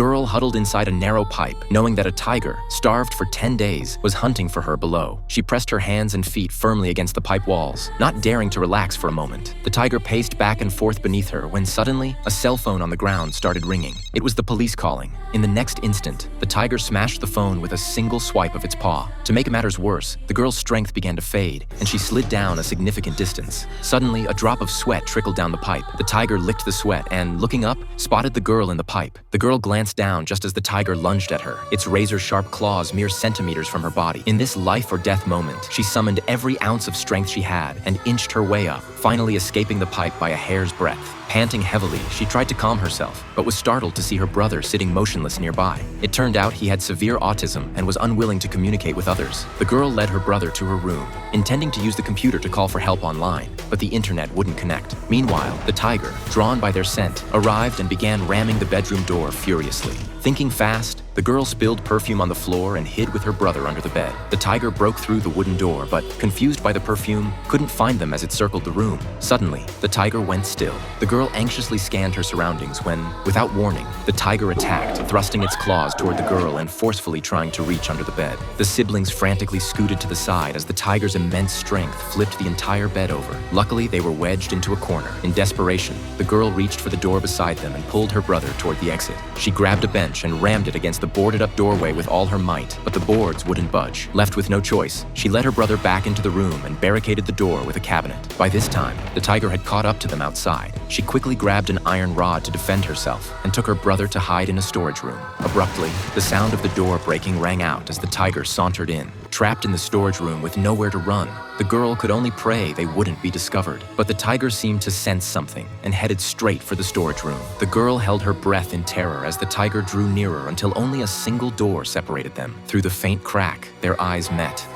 girl huddled inside a narrow pipe, knowing that a tiger, starved for 10 days, was hunting for her below. She pressed her hands and feet firmly against the pipe walls, not daring to relax for a moment. The tiger paced back and forth beneath her when suddenly, a cell phone on the ground started ringing. It was the police calling. In the next instant, the tiger smashed the phone with a single swipe of its paw. To make matters worse, the girl's strength began to fade, and she slid down a significant distance. Suddenly, a drop of sweat trickled down the pipe. The tiger licked the sweat and, looking up, spotted the girl in the pipe. The girl glanced down just as the tiger lunged at her, its razor-sharp claws mere centimeters from her body. In this life-or-death moment, she summoned every ounce of strength she had and inched her way up, finally escaping the pipe by a hair's breadth. Panting heavily, she tried to calm herself, but was startled to see her brother sitting motionless nearby. It turned out he had severe autism and was unwilling to communicate with others. The girl led her brother to her room, intending to use the computer to call for help online, but the internet wouldn't connect. Meanwhile, the tiger, drawn by their scent, arrived and began ramming the bedroom door furiously. Thinking fast, the girl spilled perfume on the floor and hid with her brother under the bed. The tiger broke through the wooden door, but, confused by the perfume, couldn't find them as it circled the room. Suddenly, the tiger went still. The girl anxiously scanned her surroundings when, without warning, the tiger attacked, thrusting its claws toward the girl and forcefully trying to reach under the bed. The siblings frantically scooted to the side as the tiger's immense strength flipped the entire bed over. Luckily, they were wedged into a corner. In desperation, the girl reached for the door beside them and pulled her brother toward the exit. She grabbed a bench and rammed it against the boarded-up doorway with all her might, but the boards wouldn't budge. Left with no choice, she led her brother back into the room and barricaded the door with a cabinet. By this time, the tiger had caught up to them outside. She quickly grabbed an iron rod to defend herself and took her brother to hide in a storage room. Abruptly, the sound of the door breaking rang out as the tiger sauntered in. Trapped in the storage room with nowhere to run, the girl could only pray they wouldn't be discovered. But the tiger seemed to sense something and headed straight for the storage room. The girl held her breath in terror as the tiger drew nearer until only a single door separated them. Through the faint crack, their eyes met.